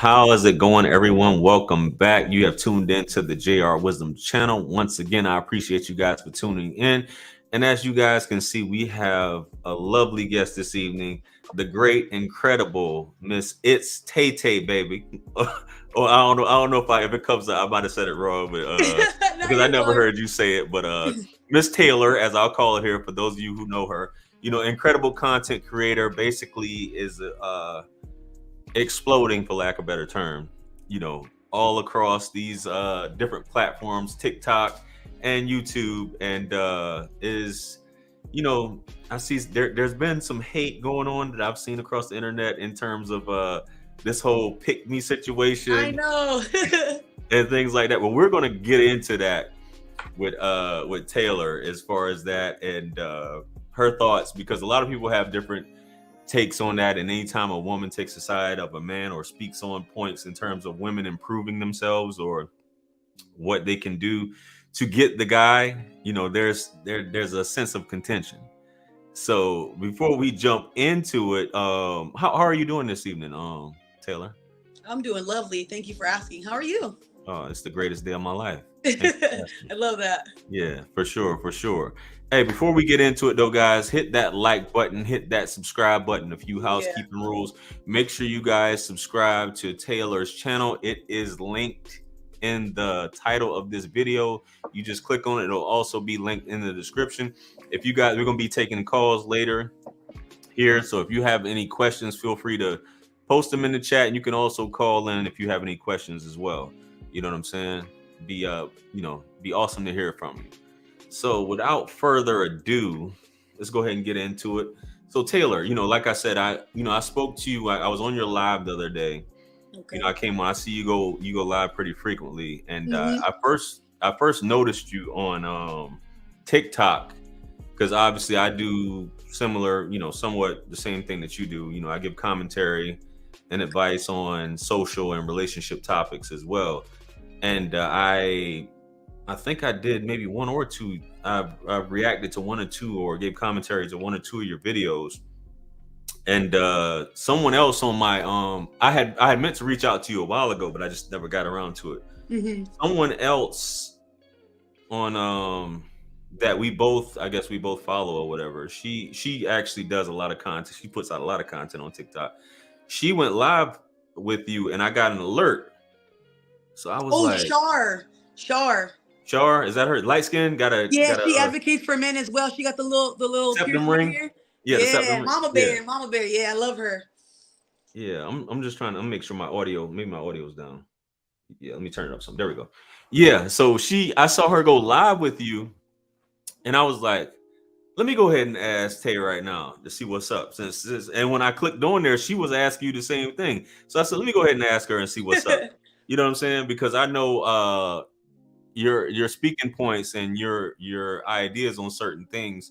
How is it going, everyone? Welcome back. You have tuned in to the JR Wisdom channel. Once again, I appreciate you guys for tuning in. And as you guys can see, we have a lovely guest this evening, the great, incredible Miss It's Tay Tay, baby. I don't know if it comes out, I might have said it wrong, but No, because I you're never fine. heard you say it. But Miss Taylor, as I'll call it here, for those of you who know her, incredible content creator, basically is exploding, for lack of a better term, all across these different platforms, TikTok and YouTube, and is I see there's been some hate going on that I've seen across the internet in terms of this whole pick me I situation know. and things like that. But we're going to get into that with Taylor as far as that and her thoughts, because a lot of people have different takes on that. And anytime a woman takes the side of a man or speaks on points in terms of women improving themselves or what they can do to get the guy, there's a sense of contention. So before we jump into it, how are you doing this evening, Taylor? I'm doing lovely. Thank you for asking. How are you? Oh, it's the greatest day of my life. Thank you for asking. I love that. Yeah, for sure, for sure. Hey, before we get into it though, guys, hit that like button, hit that subscribe button. A few Oh yeah. housekeeping rules. Make sure you guys subscribe to Taylor's channel. It is linked in the title of this video. You just click on it. It'll also be linked in the description. If you guys, we're gonna be taking calls later here. So if you have any questions, feel free to post them in the chat. And you can also call in if you have any questions as well. You know what I'm saying? Be awesome to hear from you. So without further ado, let's go ahead and get into it. So Taylor, like I said, I spoke to you. I was on your live the other day. Okay. I came on. I see you go live pretty frequently, and Mhm. I first noticed you on TikTok because obviously I do similar, somewhat the same thing that you do. I give commentary and advice on social and relationship topics as well, and I think I did maybe one or two. I've reacted to one or two or gave commentary to one or two of your videos. And someone else on my I had meant to reach out to you a while ago, but I just never got around to it. Mhm. Someone else on that I guess we both follow or whatever. She actually does a lot of content. She puts out a lot of content on TikTok. She went live with you and I got an alert. So I was Oh, like, Shar. Shar. Char, is that her? Light skin? Got a Yeah, got a she advocates for men as well. She got the little septum piercing right ring? here. Yeah, the septum Yeah, ring. Mama Yeah. Bear, Mama Bear. Yeah, I love her. Yeah. I'm just trying to make sure maybe my audio's down. Yeah, let me turn it up some. There we go. Yeah. So I saw her go live with you, and I was like, let me go ahead and ask Tay right now to see what's up. And when I clicked on there, she was asking you the same thing. So I said, let me go ahead and ask her and see what's up. You know what I'm saying? Because I know your speaking points and your ideas on certain things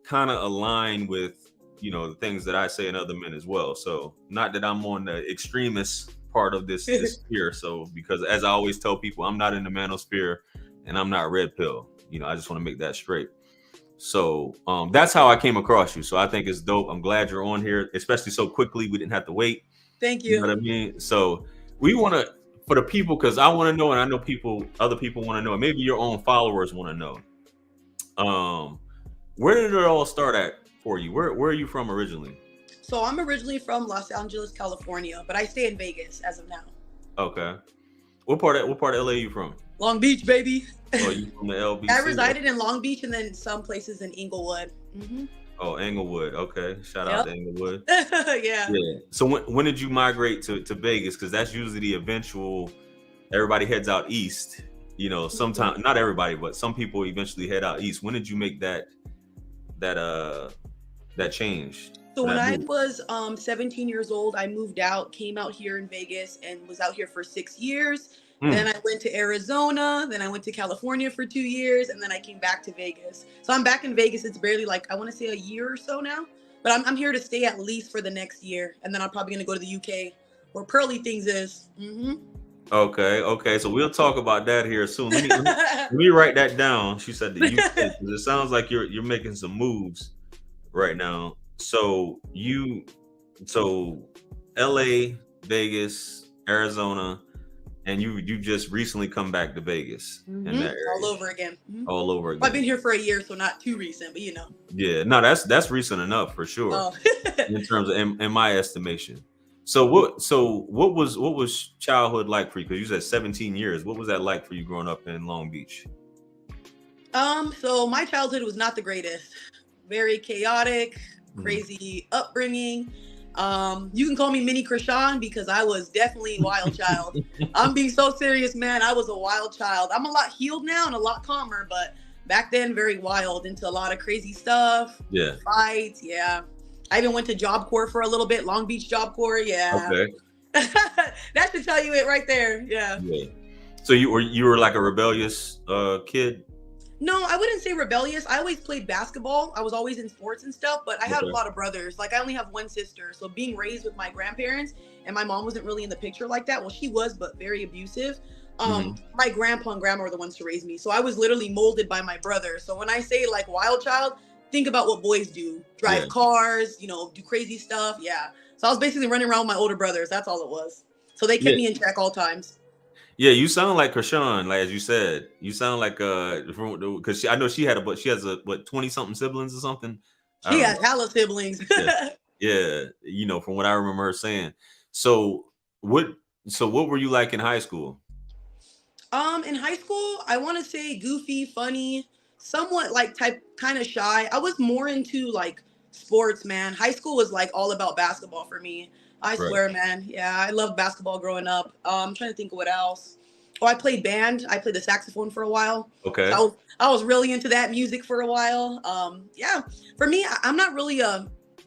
kind of align with the things that I say and other men as well. So not that I'm on the extremist part of this sphere. So because as I always tell people, I'm not in the manosphere and I'm not red pill. I just want to make that straight. So that's how I came across you. So I think it's dope. I'm glad you're on here, especially so quickly. We didn't have to wait. Thank You know you. what I mean? So we want to, for the people, because I want to know, and I know other people want to know, and maybe your own followers want to know. Um, where did it all start at for you? Where are you from originally? So I'm originally from Los Angeles, California, but I stay in Vegas as of now. Okay. What part of LA you from? Long Beach, baby. Oh, you from the I LBC? resided in Long Beach and then some places in Inglewood. Oh, Englewood. Okay. Shout out Yep. to Englewood. Yeah. Yeah. So when did you migrate to Vegas? Because that's usually the eventual. Everybody heads out east. Sometimes not everybody, but some people eventually head out east. When did you make that that change? So when That I move? was 17 years old, I moved out, came out here in Vegas, and was out here for 6 years. Then Mm, I went to Arizona. Then I went to California for 2 years, and then I came back to Vegas. So I'm back in Vegas. It's barely I want to say a year or so now. But I'm here to stay at least for the next year, and then I'm probably gonna go to the UK, where Pearly Things is. okay. Okay. So we'll talk about that here soon. Let me write that down. She said the UK because it sounds like you're making some moves right now. So LA, Vegas, Arizona, and you just recently come back to Vegas in that area. All over again. All over again. I've been here for a year, so not too recent, but you know. Yeah, no, that's recent enough for sure. Oh. In terms of in my estimation. So what was childhood like for you? Because you said 17 years. What was that like for you growing up in Long Beach? So my childhood was not the greatest. Very chaotic, crazy upbringing. You can call me Mini Krishan because I was definitely a wild child. I'm being so serious, man. I was a wild child. I'm a lot healed now and a lot calmer, but back then very wild, into a lot of crazy stuff. Yeah. Fights, yeah. I even went to Job Corps for a little bit, Long Beach Job Corps, yeah. Okay. That should tell you it right there, yeah. So you were like a rebellious kid? No, I wouldn't say rebellious. I always played basketball. I was always in sports and stuff, but I had a lot of brothers. Like, I only have one sister. So being raised with my grandparents, and my mom wasn't really in the picture like that. Well, she was, but very abusive. My grandpa and grandma were the ones to raise me. So I was literally molded by my brother. So when I say like wild child, think about what boys do. Drive cars, you know, do crazy stuff. Yeah. So I was basically running around with my older brothers. That's all it was. So they kept me in check all times. Yeah, you sound like Krishan, like as you said. You sound like because I know she has 20 something siblings or something. She has hella siblings. Yeah, you know, from what I remember her saying. So what were you like in high school? In high school, I want to say goofy, funny, somewhat like kind of shy. I was more into like sports, man. High school was like all about basketball for me. I swear, man. Yeah, I loved basketball growing up. I'm trying to think of what else. Oh, I played band. I played the saxophone for a while. Okay. So I was really into that music for a while. Yeah, for me, I'm not really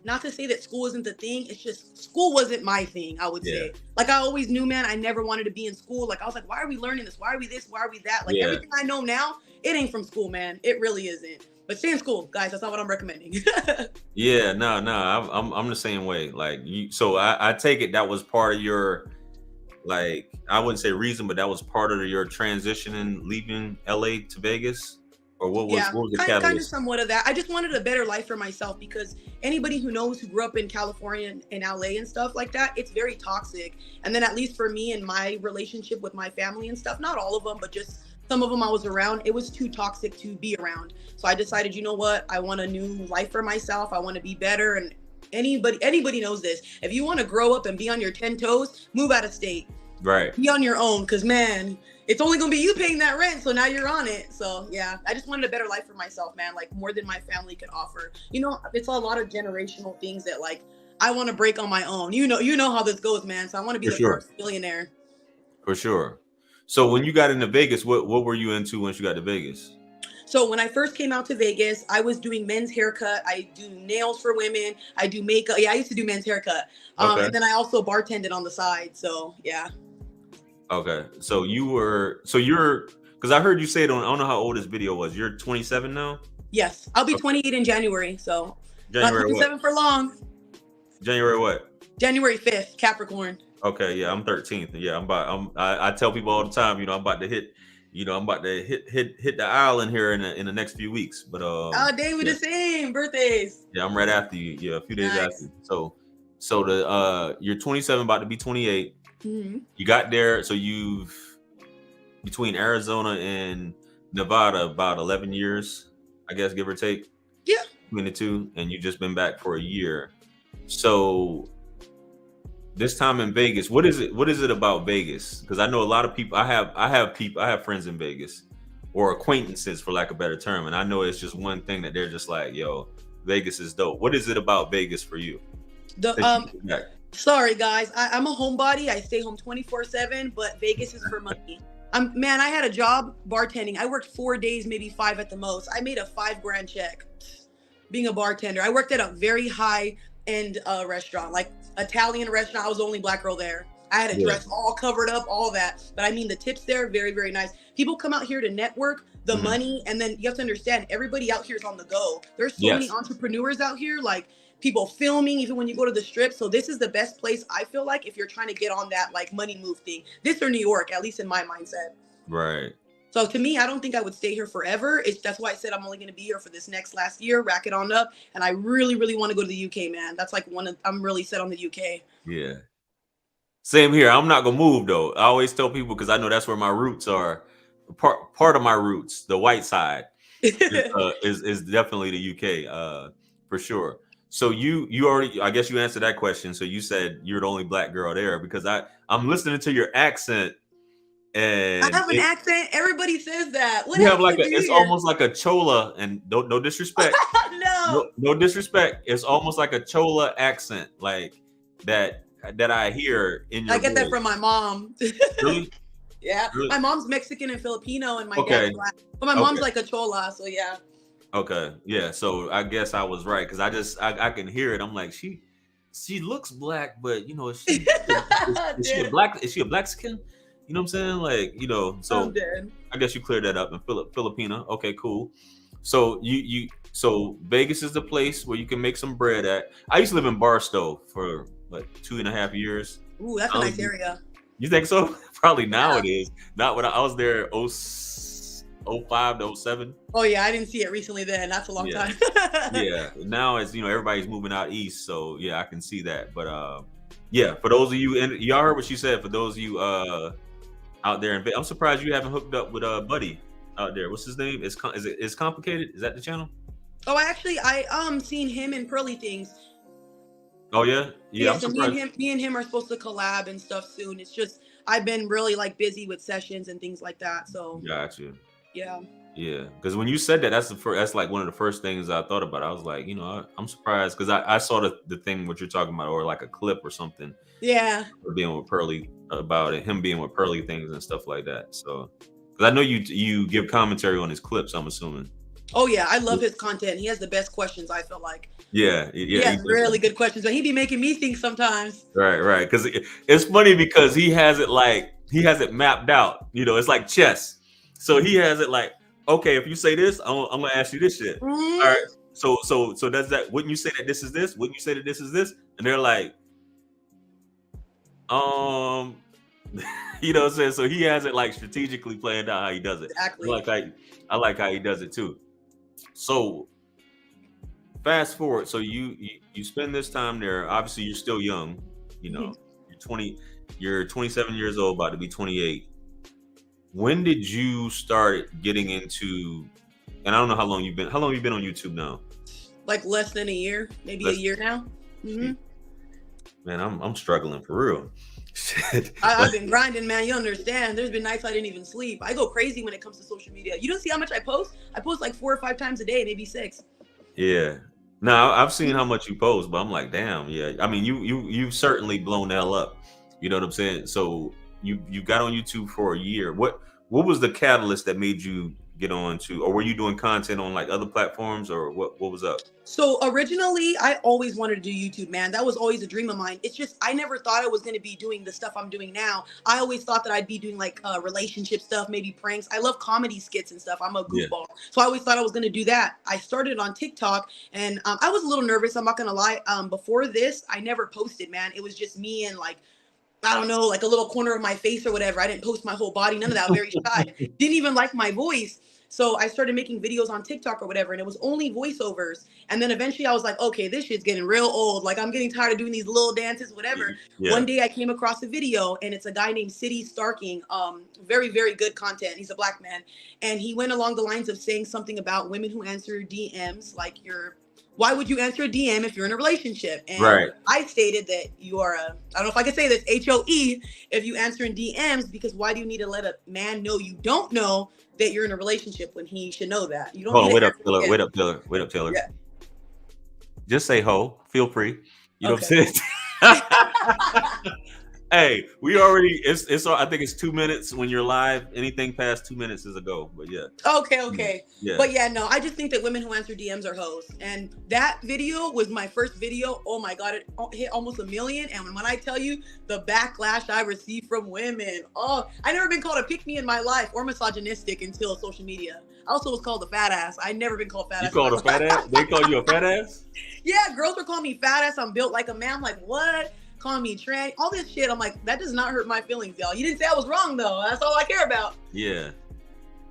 not to say that school isn't the thing. It's just school wasn't my thing, I would say. Like, I always knew, man, I never wanted to be in school. Like, I was like, why are we learning this? Why are we this? Why are we that? Like, everything I know now, it ain't from school, man. It really isn't. But stay in school, guys. That's not what I'm recommending. Yeah, no, I'm the same way. Like, so I take it that was part of your, like, I wouldn't say reason, but that was part of your transition in leaving LA to Vegas, or what was the catalyst? Kind of somewhat of that. I just wanted a better life for myself, because anybody who knows, who grew up in California and LA and stuff like that, it's very toxic. And then at least for me and my relationship with my family and stuff, not all of them, but just some of them I was around, it was too toxic to be around. So I decided, you know what? I want a new life for myself. I want to be better. And anybody knows this. If you want to grow up and be on your 10 toes, move out of state. Right. Be on your own, because, man, it's only going to be you paying that rent. So now you're on it. So, yeah, I just wanted a better life for myself, man, like more than my family could offer. You know, it's a lot of generational things that, like, I want to break on my own. You know how this goes, man. So I want to be the first millionaire. For sure. So when you got into Vegas, what were you into once you got to Vegas? So when I first came out to Vegas, I was doing men's haircut. I do nails for women. I do makeup. Yeah, I used to do men's haircut. And then I also bartended on the side. So, yeah. Okay. So you're, because I heard you say it on, I don't know how old this video was. You're 27 now? Yes. I'll be 28 in January. So January not 27 for long. January what? January 5th, Capricorn. Okay, yeah, I'm 13th. Yeah, I tell people all the time, you know, I'm about to hit the island here in the next few weeks. But dang, we're the same birthdays. Yeah, I'm right after you. Yeah, a few days after. So you're 27, about to be 28. Mm-hmm. You got there, so you've between Arizona and Nevada about 11 years, I guess, give or take. Yeah. Between the two, and you've just been back for a year. So this time in Vegas, what is it about Vegas? Because I know a lot of people. I have friends in Vegas, or acquaintances, for lack of a better term, and I know it's just one thing that they're just like, yo, Vegas is dope. What is it about Vegas for you? Sorry guys, I'm a homebody. I stay home 24/7, but Vegas is for money. Man, I had a job bartending. I worked 4 days, maybe 5 at the most. I made a $5,000 check being a bartender. I worked at a very high end restaurant, like Italian restaurant. I was the only black girl there. I had a dress all covered up, all that. But I mean, the tips there, very, very nice. People come out here to network, the money, and then you have to understand, everybody out here is on the go. There's so many entrepreneurs out here, like people filming, even when you go to the strip. So this is the best place, I feel like, if you're trying to get on that like money move thing. This or New York, at least in my mindset. Right. So to me, I don't think I would stay here forever. That's why I said I'm only going to be here for this last year, rack it on up. And I really, really want to go to the UK, man. That's like I'm really set on the UK. Yeah. Same here. I'm not gonna move though. I always tell people because I know that's where my roots are. Part of my roots, the white side, is definitely the UK, for sure. So you already, I guess you answered that question. So you said you're the only black girl there because I'm listening to your accent I and have an accent. Everybody says that. What you have like accent do you it's hear? almost like a chola, and no disrespect, No, no disrespect. It's almost like a chola accent, like that I hear in I your get that voice. from my mom. Really, Yeah, really. my mom's Mexican and Filipino, and my dad's Okay, black. But my mom's okay. like a chola, so yeah. Okay, yeah. So I guess I was right because I can hear it. I'm like she looks black, but is she a Dead. black is she a black skin? You know what I'm saying? Like I'm so dead. I guess you cleared that up. And Filipina. Okay, cool. So so Vegas is the place where you can make some bread at. I used to live in Barstow for like 2.5 years. Ooh, that's I a only nice area. You think so? Probably now Yeah. it is. Not when I was there 05 to 07. Oh yeah, I didn't see it recently. Then that's a long Yeah. time. Yeah, now it's everybody's moving out east, so yeah, I can see that. But yeah, for those of you, and y'all heard what she said. For those of you out there, I'm surprised you haven't hooked up with Buddy out there. What's his name? Is it is complicated? Is that the channel? Oh, actually, I seen him in Pearly Things. Oh yeah, yeah. Yeah, I'm so surprised. me and him are supposed to collab and stuff soon. It's just I've been really like busy with sessions and things like that. So Got you. yeah. Yeah, because when you said that, that's like one of the first things I thought about. I was like, I'm surprised because I saw the thing what you're talking about, or like a clip or something, Yeah. or being with Pearly about it, him being with Pearly things and stuff like that. So, because I know you give commentary on his clips, I'm assuming. Oh yeah, I love his content. He has the best questions, I feel like. Yeah, He yeah, has really good questions, but he be making me think sometimes. right. Because it's funny because he has it mapped out. It's like chess. So he has it like, okay, if you say this, I'm gonna ask you this shit. All Mhm. right. So does that? Wouldn't you say that this is this? Wouldn't you say that this is this? And they're like, um, what I'm saying. So he has it like strategically planned out how he does it. Exactly. I like how he does it too. So fast forward. So you spend this time there. Obviously, you're still young. Mhm. You're 20. You're 27 years old, about to be 28. When did you start getting into? And I don't know how long you've been. How long have you been on YouTube now? Like less than a year, maybe a Less- year now. Hmm. Man, I'm struggling for real. Shit. I've been grinding, man. You understand? There's been nights I didn't even sleep. I go crazy when it comes to social media. You don't see how much I post? I post like 4 or 5 times a day, maybe 6. Yeah. No, I've seen how much you post, but I'm like, damn, yeah. I mean, you've certainly blown the hell up. You know what I'm saying? So you got on YouTube for a year. What was the catalyst that made you get on to, or were you doing content on like other platforms, or what was up? So originally, I always wanted to do YouTube, man. That was always a dream of mine. It's just I never thought I was going to be doing the stuff I'm doing now. I always thought that I'd be doing like relationship stuff, maybe pranks. I love comedy skits and stuff. I'm a Yeah. goofball, so I always thought I was going to do that. I started on TikTok, and I was a little nervous. I'm not going to lie. Before this, I never posted, man. It was just me and like I don't know, like a little corner of my face or whatever. I didn't post my whole body, none of that. Very shy. Didn't even like my voice. So I started making videos on TikTok or whatever, and it was only voiceovers. And then eventually I was like, okay, this shit's getting real old. Like I'm getting tired of doing these little dances, whatever. Yeah. One day I came across a video, and it's a guy named City Starking. Very, very good content. He's a black man. And he went along the lines of saying something about women who answer DMs, like why would you answer a DM if you're in a relationship? And Right. I stated that you are I don't know if I can say this, HOE, if you answer in DMs, because why do you need to let a man know you don't know that you're in a relationship when he should know that? You don't Hold on, need wait to up, answer Taylor. DM. Wait up, Taylor. Yeah. Just say ho. Feel free. You know Okay. what I'm saying? Hey, we already it's I think it's 2 minutes when you're live. Anything past 2 minutes is a go. But yeah. Okay. Yeah. But yeah, no, I just think that women who answer DMs are hoes. And that video was my first video. Oh my God, it hit almost 1 million. And when I tell you the backlash I received from women, oh, I never been called a pick me in my life or misogynistic until social media. I also was called a fat ass. I never been called fat You ass. called a fat ass? They call you a fat ass? Yeah, girls were calling me fat ass. I'm built like a man. I'm like, what? Calling me trans, all this shit. I'm like, that does not hurt my feelings, y'all. You didn't say I was wrong though. That's all I care about. Yeah.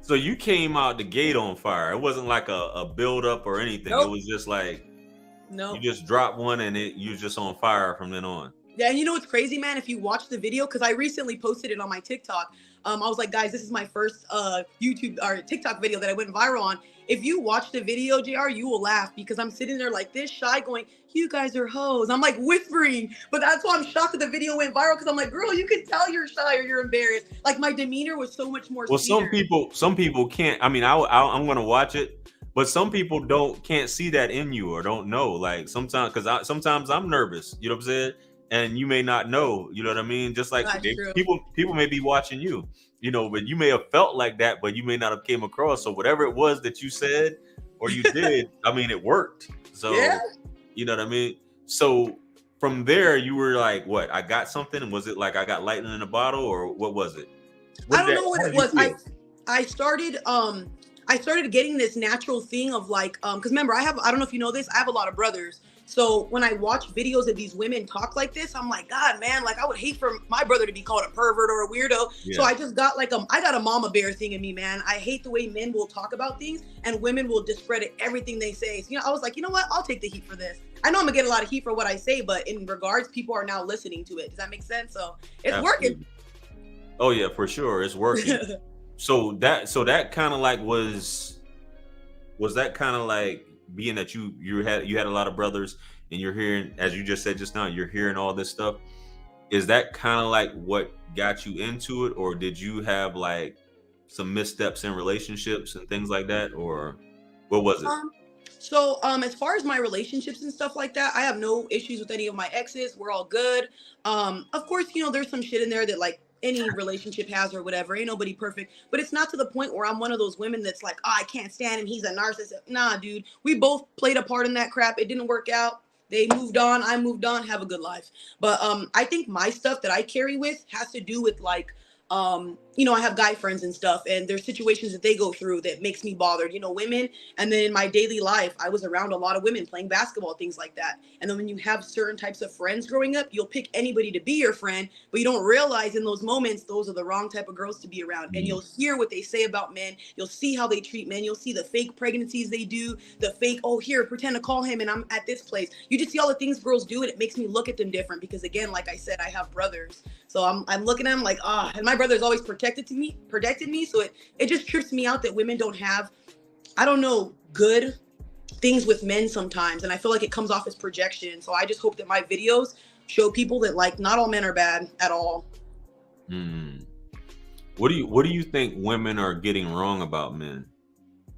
So you came out the gate on fire. It wasn't like a build up or anything. Nope. It was just like No. you just dropped one and you're just on fire from then on. Yeah, and you know what's crazy, man? If you watch the video, because I recently posted it on my TikTok. I was like, guys, this is my first YouTube or TikTok video that I went viral on. If you watch the video, JR, you will laugh because I'm sitting there like this, shy, going, "You guys are hoes." I'm like whispering, but that's why I'm shocked that the video went viral because I'm like, girl, you can tell you're shy or you're embarrassed. Like my demeanor was so much more. Well, sweeter. some people can't. I mean, I'm gonna watch it, but some people can't see that in you or don't know. Like sometimes, because sometimes I'm nervous. You know what I'm saying? And you may not know. You know what I mean? Just like That's true. people may be watching you. You know, but you may have felt like that, but you may not have came across. So whatever it was that you said or you did, I mean, it worked. So Yeah. you know what I mean? So from there, you were like, what? I got something? And was it like I got lightning in a bottle, or what was it? I don't know what it was. I started getting this natural thing of like because remember I don't know if you know this, I have a lot of brothers. So when I watch videos of these women talk like this, I'm like, God, man, like I would hate for my brother to be called a pervert or a weirdo. Yeah. So I just got like I got a mama bear thing in me, man. I hate the way men will talk about things and women will discredit everything they say. So, I was like, you know what? I'll take the heat for this. I know I'm gonna get a lot of heat for what I say, but in regards, people are now listening to it. Does that make sense? So it's working. Oh yeah, for sure, it's working. So that kind of like was that kind of like being that you had a lot of brothers and you're hearing, as you just said just now, you're hearing all this stuff. Is that kind of like what got you into it, or did you have like some missteps in relationships and things like that, or what was it? So as far as my relationships and stuff like that, I have no issues with any of my exes. We're all good. Of course, there's some shit in there that like any relationship has or whatever. Ain't nobody perfect, but it's not to the point where I'm one of those women that's like, oh, I can't stand him, he's a narcissist. Nah, dude, we both played a part in that crap. It didn't work out. They moved on, I moved on, have a good life. But I think my stuff that I carry with has to do with like I have guy friends and stuff, and there's situations that they go through that makes me bothered, women. And then in my daily life, I was around a lot of women playing basketball, things like that. And then when you have certain types of friends growing up, you'll pick anybody to be your friend, but you don't realize in those moments, those are the wrong type of girls to be around. And you'll hear what they say about men. You'll see how they treat men. You'll see the fake pregnancies they do, the fake, oh, here, pretend to call him and I'm at this place. You just see all the things girls do, and it makes me look at them different because, again, like I said, I have brothers. So I'm looking at them like, and my brother's always protected me. So it just trips me out that women don't have, I don't know, good things with men sometimes. And I feel like it comes off as projection. So I just hope that my videos show people that like not all men are bad at all. What do you think women are getting wrong about men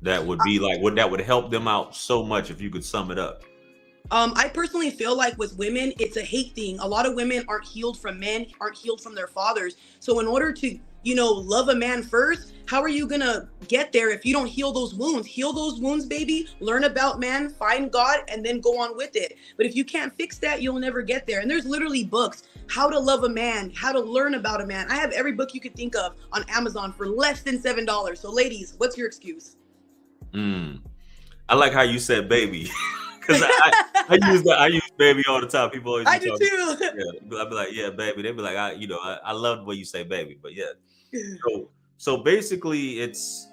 that would be like that would help them out so much, if you could sum it up? I personally feel like with women, it's a hate thing. A lot of women aren't healed from men, aren't healed from their fathers. So in order to, love a man first, how are you gonna get there if you don't heal those wounds? Heal those wounds, baby. Learn about man, find God, and then go on with it. But if you can't fix that, you'll never get there. And there's literally books, how to love a man, how to learn about a man. I have every book you could think of on Amazon for less than $7. So ladies, what's your excuse? I like how you said baby. Because I use baby all the time. People always I do too. Yeah, I'd be like, yeah, baby. They'd be like, I love the way you say baby, but yeah. So basically, it's.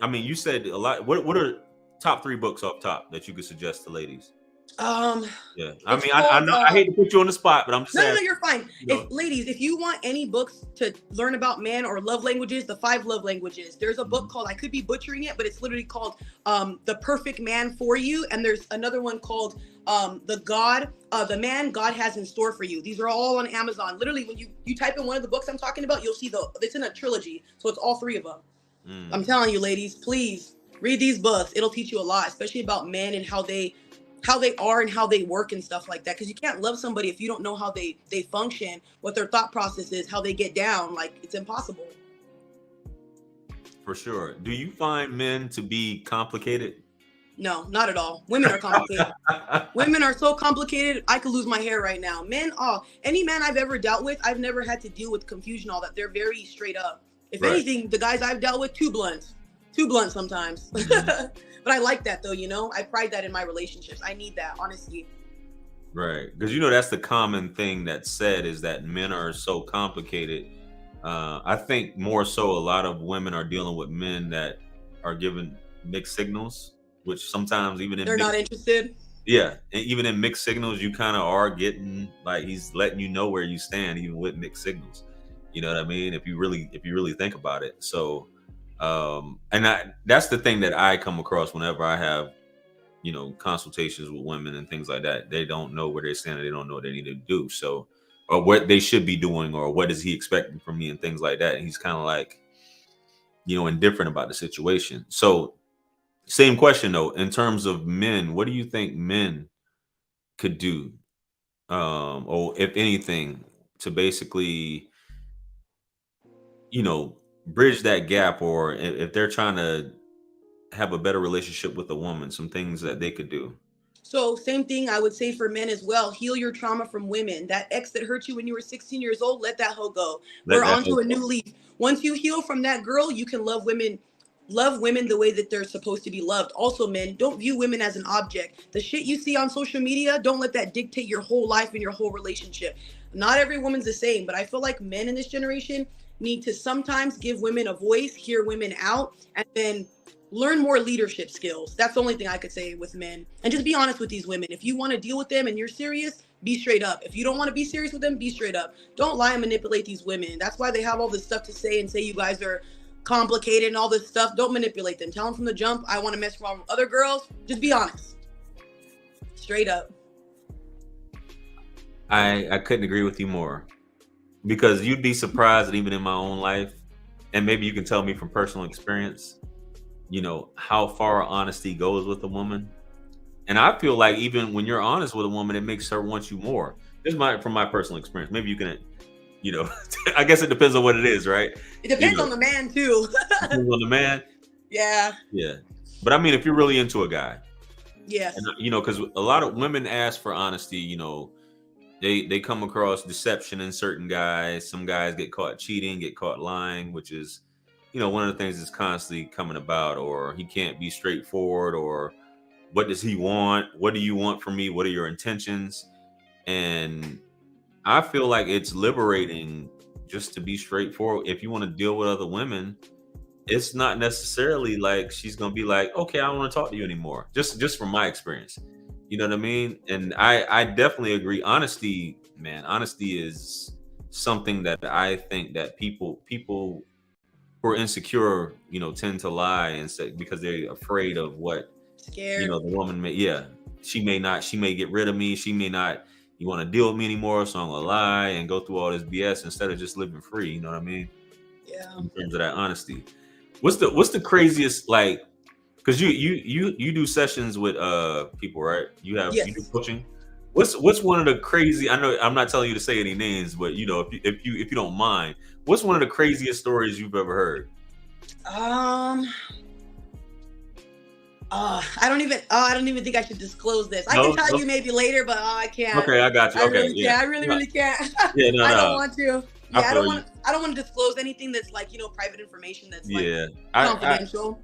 I mean, you said a lot. What are top 3 books off top that you could suggest to ladies? Yeah, I mean, I know I hate to put you on the spot, but I'm just saying. No, you're fine. Ladies, if you want any books to learn about man or love languages, the 5 love languages. There's a book called, I could be butchering it, but it's literally called The Perfect Man for You. And there's another one called The Man God Has in Store for You. These are all on Amazon. Literally, when you type in one of the books I'm talking about, you'll see it's in a trilogy. So it's all 3 of them. I'm telling you, ladies, please read these books. It'll teach you a lot, especially about men and how they are and how they work and stuff like that. Because you can't love somebody if you don't know how they function, what their thought process is, how they get down. Like, it's impossible. For sure. Do you find men to be complicated? No, not at all. Women are complicated. Women are so complicated. I could lose my hair right now. Men, any man I've ever dealt with, I've never had to deal with confusion, all that. They're very straight up. If anything, the guys I've dealt with, too blunt sometimes. But I like that though, I pride that in my relationships. I need that, honestly. Right. Because that's the common thing that's said, is that men are so complicated. I think more so a lot of women are dealing with men that are giving mixed signals, which sometimes even they're not interested. Yeah, and even in mixed signals, you kind of are getting like he's letting you know where you stand, even with mixed signals. You know what I mean? If you really think about it. So, and that's the thing that I come across whenever I have consultations with women and things like that. They don't know where they stand. They don't know what they need to do. So, or what they should be doing, or what is he expecting from me, and things like that. And he's kind of like indifferent about the situation. So, same question though, in terms of men, what do you think men could do, or if anything, to basically, you know, bridge that gap, or if they're trying to have a better relationship with a woman, some things that they could do. So same thing I would say for men as well. Heal your trauma from women. That ex that hurt you when you were 16 years old, let that hoe go. Let We're that on whole to a new leaf. Once you heal from that girl, you can love women the way that they're supposed to be loved. Also, men, don't view women as an object. The shit you see on social media, don't let that dictate your whole life and your whole relationship. Not every woman's the same, but I feel like men in this generation need to sometimes give women a voice, hear women out, and then learn more leadership skills. That's the only thing I could say with men. And just be honest with these women. If you want to deal with them and you're serious, be straight up. If you don't want to be serious with them, be straight up. Don't lie and manipulate these women. That's why they have all this stuff to say and say you guys are complicated and all this stuff. Don't manipulate them. Tell them from the jump, I want to mess around with other girls. Just be honest. Straight up. I couldn't agree with you more, because you'd be surprised that even in my own life, and maybe you can tell me from personal experience, how far honesty goes with a woman. And I feel like even when you're honest with a woman, it makes her want you more. This is from my personal experience. Maybe you can, I guess it depends on what it is, right? It depends on the man too. Depends on the man. Yeah. Yeah. But I mean, if you're really into a guy, Yes. and because a lot of women ask for honesty, they come across deception in certain guys. Some guys get caught cheating, get caught lying, which is, one of the things that's constantly coming about. Or he can't be straightforward, or what does he want? What do you want from me? What are your intentions? And I feel like it's liberating just to be straightforward. If you want to deal with other women, it's not necessarily like she's gonna be like, okay, I don't want to talk to you anymore. Just from my experience. You know what I mean? And I definitely agree. Honesty, man, honesty is something that I think that people who are insecure, tend to lie and say, because they're afraid of what, Scared. the woman may, she may get rid of me. She may not, you want to deal with me anymore. So I'm gonna lie and go through all this BS instead of just living free. You know what I mean? Yeah. In terms of that honesty. What's the craziest, like, because you do sessions with people, right? Yes. You do coaching. What's one of the crazy? I know I'm not telling you to say any names, but if you don't mind, what's one of the craziest stories you've ever heard? I don't even think I should disclose this. I can tell you maybe later, but I can't. Okay, I got you. Okay, I really can't. Yeah, no, I no. don't want to. Yeah, I don't want to disclose anything that's like, private information that's like confidential.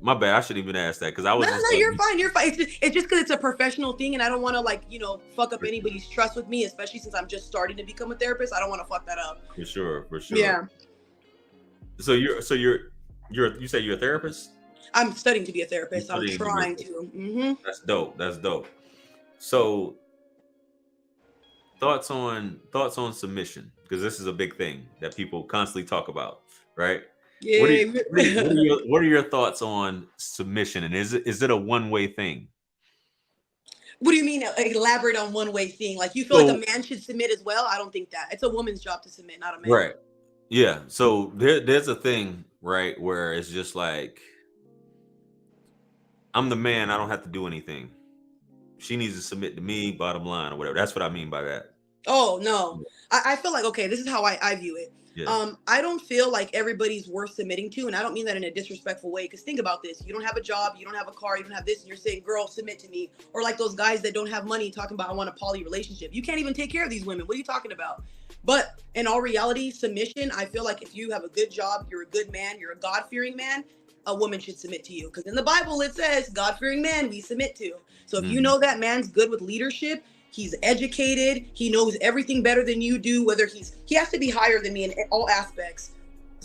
My bad. I shouldn't even ask that, because I was. No, you're fine. You're fine. It's just because it's a professional thing, and I don't want to fuck up anybody's trust with me, especially since I'm just starting to become a therapist. I don't want to fuck that up. For sure. Yeah. So you say you're a therapist? I'm studying to be a therapist. I'm trying to. Mm-hmm. That's dope. So thoughts on submission, because this is a big thing that people constantly talk about, right? Yeah. What are your thoughts on submission, and is it a one-way thing? What do you mean? Elaborate on one-way thing. Like, you feel like a man should submit as well? I don't think that. It's a woman's job to submit, not a man. Right. Yeah. So there's a thing, right, where it's just like, I'm the man, I don't have to do anything. She needs to submit to me, bottom line, or whatever. That's what I mean by that. Oh, no. I feel like, okay, this is how I view it. Yeah. I don't feel like everybody's worth submitting to, and I don't mean that in a disrespectful way, because think about this. You don't have a job, you don't have a car, you don't have this, and you're saying, girl, submit to me. Or like those guys that don't have money talking about, I want a poly relationship. You can't even take care of these women. What are you talking about? But in all reality, submission, I feel like if you have a good job, you're a good man, you're a God-fearing man, a woman should submit to you. Because in the Bible, it says, God-fearing man we submit to. So if you know that man's good with leadership, he's educated, he knows everything better than you do, whether he has to be higher than me in all aspects.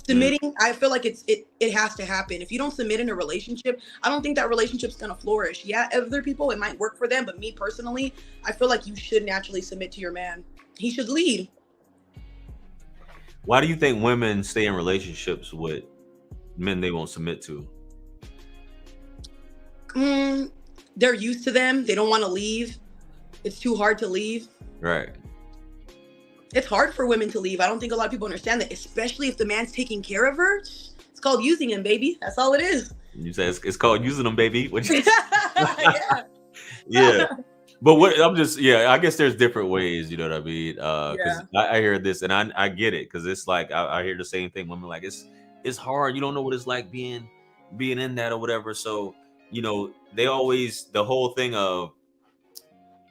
Submitting, I feel like it has to happen. If you don't submit in a relationship, I don't think that relationship's gonna flourish. Yeah, other people it might work for them, but me personally, I feel like you should naturally submit to your man. He should lead. Why do you think women stay in relationships with men they won't submit to? They're used to them. They don't want to leave. It's too hard to leave. Right. It's hard for women to leave. I don't think a lot of people understand that, especially if the man's taking care of her. It's called using him, baby. That's all it is. You say it's called using them, baby. Yeah. Yeah. But what I'm just, I guess there's different ways, you know what I mean? Because Yeah. I hear this and I get it, because it's like I hear the same thing. Women like it's hard. You don't know what it's like being in that or whatever. So, they always, the whole thing of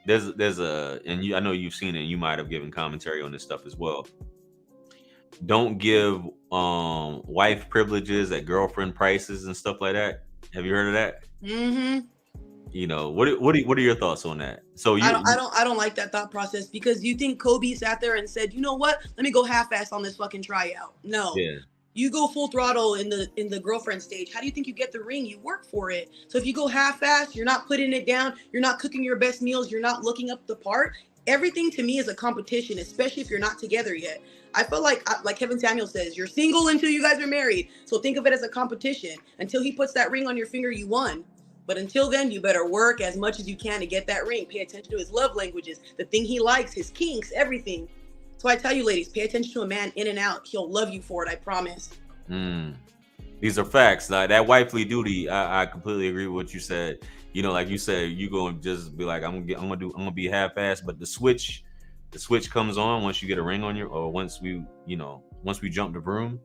there's I know you've seen it and you might have given commentary on this stuff as well. Don't give wife privileges at girlfriend prices and stuff like that. Have you heard of that? Mm-hmm. What are your thoughts on that? So I don't like that thought process, because you think Kobe sat there and said, you know what? Let me go half-ass on this fucking tryout. No. Yeah. You go full throttle in the girlfriend stage. How do you think you get the ring? You work for it. So if you go half-ass, you're not putting it down, you're not cooking your best meals, you're not looking up the part. Everything to me is a competition, especially if you're not together yet. I feel like Kevin Samuel says, you're single until you guys are married. So think of it as a competition. Until he puts that ring on your finger, you won. But until then, you better work as much as you can to get that ring. Pay attention to his love languages, the thing he likes, his kinks, everything. So I tell you, ladies, pay attention to a man in and out. He'll love you for it, I promise. These are facts. Like that wifely duty, I completely agree with what you said. Like you said, you gonna just be like, I'm gonna be half-assed, but the switch comes on once you get a ring on or once we jump the broom.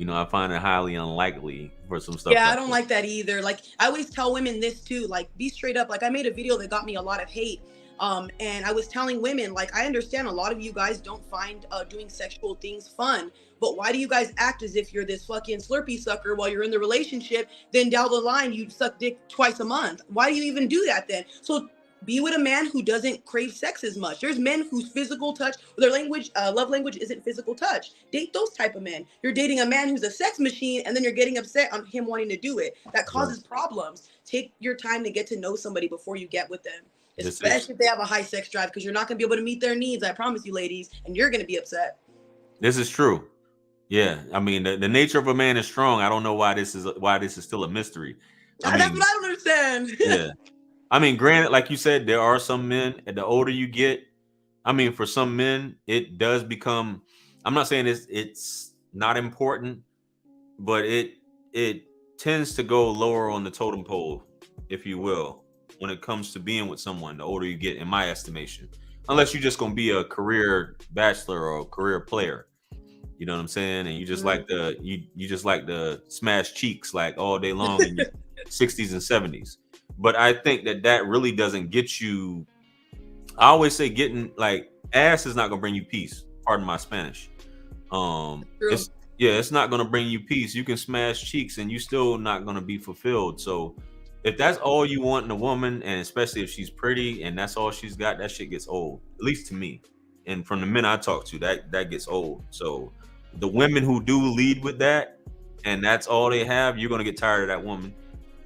I find it highly unlikely for some stuff. Yeah, I don't like that either. Like, I always tell women this too, like, be straight up. Like, I made a video that got me a lot of hate. And I was telling women, like, I understand a lot of you guys don't find doing sexual things fun, but why do you guys act as if you're this fucking slurpee sucker while you're in the relationship? Then down the line, you suck dick twice a month. Why do you even do that then? So be with a man who doesn't crave sex as much. There's men whose physical touch, their language, love language isn't physical touch. Date those type of men. You're dating a man who's a sex machine, and then you're getting upset on him wanting to do it. That causes problems. Take your time to get to know somebody before you get with them, especially if they have a high sex drive, because you're not going to be able to meet their needs. I promise you, ladies, and you're going to be upset. This is true. Yeah, I mean, the nature of a man is strong. I don't know why this is still a mystery. That's what I don't understand. Yeah. I mean, granted, like you said, there are some men, and the older you get, I mean, for some men, it does become, I'm not saying it's not important, but it tends to go lower on the totem pole, if you will, when it comes to being with someone, the older you get, in my estimation. Unless you're just going to be a career bachelor or a career player. You know what I'm saying? And you just like you just like to smash cheeks like all day long in your 60s and 70s. But I think that really doesn't get you. I always say getting like ass is not gonna bring you peace. Pardon my Spanish. It's not gonna bring you peace. You can smash cheeks and you still not gonna be fulfilled. So if that's all you want in a woman, and especially if she's pretty and that's all she's got, that shit gets old. At least to me. And from the men I talk to, that gets old. So the women who do lead with that, and that's all they have, you're gonna get tired of that woman.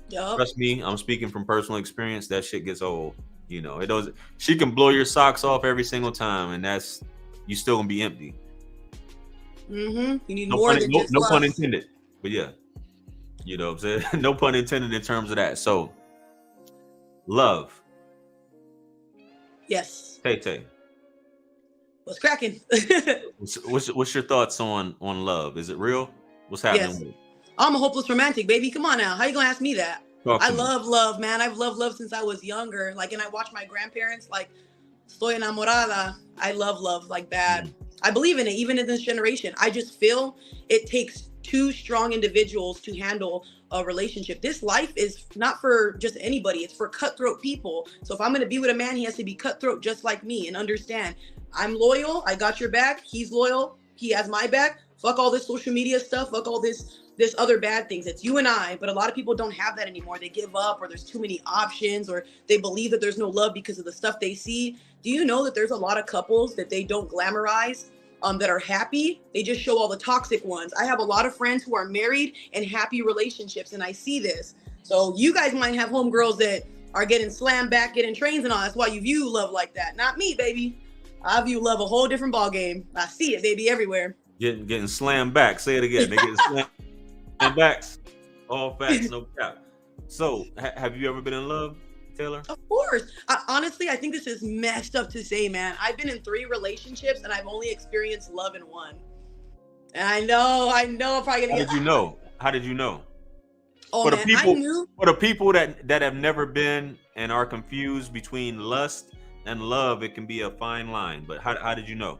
Yep. Trust me, I'm speaking from personal experience. That shit gets old. It doesn't. She can blow your socks off every single time, and you still gonna be empty. You need more than just no love. pun intended. But yeah, you know what I'm saying. No pun intended in terms of that. So, love. Yes. Tay. What's cracking? What's your thoughts on love? Is it real? What's happening with it? I'm a hopeless romantic, baby. Come on now. How you gonna ask me that? I love me. love, man. I've loved love since I was younger. Like, and I watched my grandparents, like, estoy enamorada. I love love like bad. I believe in it, even in this generation. I just feel it takes two strong individuals to handle a relationship. This life is not for just anybody. It's for cutthroat people. So if I'm going to be with a man, he has to be cutthroat just like me and understand I'm loyal. I got your back. He's loyal. He has my back. Fuck all this social media stuff. Fuck all this other bad things. It's you and I, but a lot of people don't have that anymore. They give up, or there's too many options, or they believe that there's no love because of the stuff they see. Do you know that there's a lot of couples that they don't glamorize that are happy. They just show all the toxic ones. I have a lot of friends who are married and happy relationships, and I see this. So you guys might have homegirls that are getting slammed back, getting trains and all. That's why you view love like that. Not me, baby. I view love a whole different ball game. I see it, baby, everywhere. Getting slammed back. Say it again. They getting slammed backs. All facts, no cap. So, have you ever been in love, Taylor? Of course. Honestly, I think this is messed up to say, man. I've been in 3 relationships and I've only experienced love in 1. And I know, I'm probably gonna How did you know? How did you know? Oh, For man, the people, I knew. for the people that have never been and are confused between lust and love, it can be a fine line. But how did you know?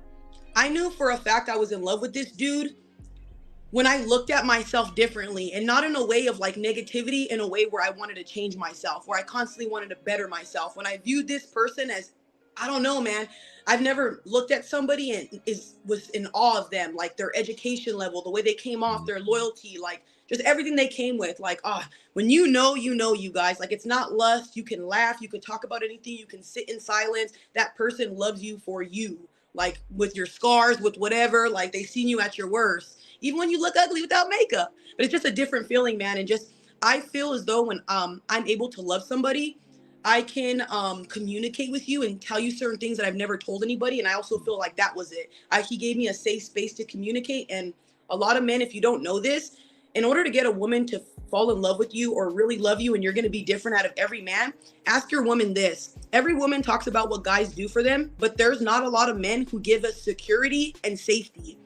I knew for a fact I was in love with this dude when I looked at myself differently, and not in a way of like negativity, in a way where I wanted to change myself, where I constantly wanted to better myself. When I viewed this person as, I don't know, man, I've never looked at somebody and was in awe of them, like their education level, the way they came off, their loyalty, like just everything they came with. Like, when you know, you guys, like, it's not lust. You can laugh, you can talk about anything, you can sit in silence. That person loves you for you, like with your scars, with whatever, like they seen you at your worst, even when you look ugly without makeup. But it's just a different feeling, man. And just, I feel as though when I'm able to love somebody, I can communicate with you and tell you certain things that I've never told anybody. And I also feel like that was it. He gave me a safe space to communicate. And a lot of men, if you don't know this, in order to get a woman to fall in love with you or really love you, and you're going to be different out of every man, ask your woman this. Every woman talks about what guys do for them, but there's not a lot of men who give us security and safety.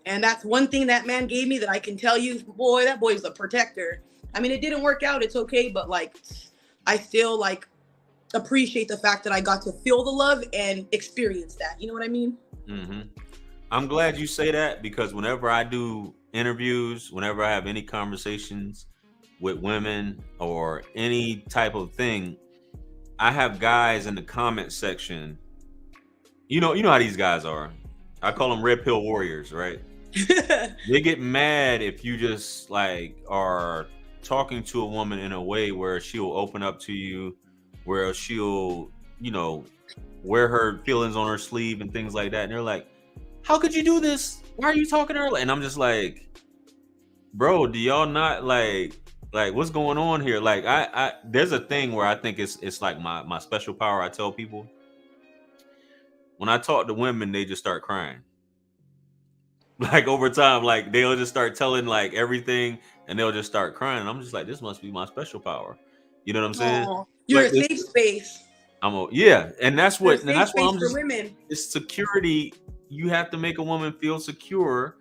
And that's one thing that man gave me that I can tell you, boy, that boy's a protector. I mean, it didn't work out. It's okay. But like, I still like appreciate the fact that I got to feel the love and experience that. You know what I mean? Mm-hmm. I'm glad you say that, because whenever I do interviews, whenever I have any conversations with women or any type of thing, I have guys in the comment section. You know how these guys are. I call them red pill warriors, right? They get mad if you just like are talking to a woman in a way where she'll open up to you, where she'll, wear her feelings on her sleeve and things like that. And they're like, how could you do this? Why are you talking to her? And I'm just like, bro, do y'all not like what's going on here? Like, I there's a thing where I think it's like my special power. I tell people, when I talk to women, they just start crying. Like over time, like they'll just start telling like everything, and they'll just start crying. And I'm just like, this must be my special power. You know what I'm saying? Aww, you're Like, a safe space. Yeah, and that's You're a what, and safe that's why space I'm for just. women. It's security. You have to make a woman feel secure.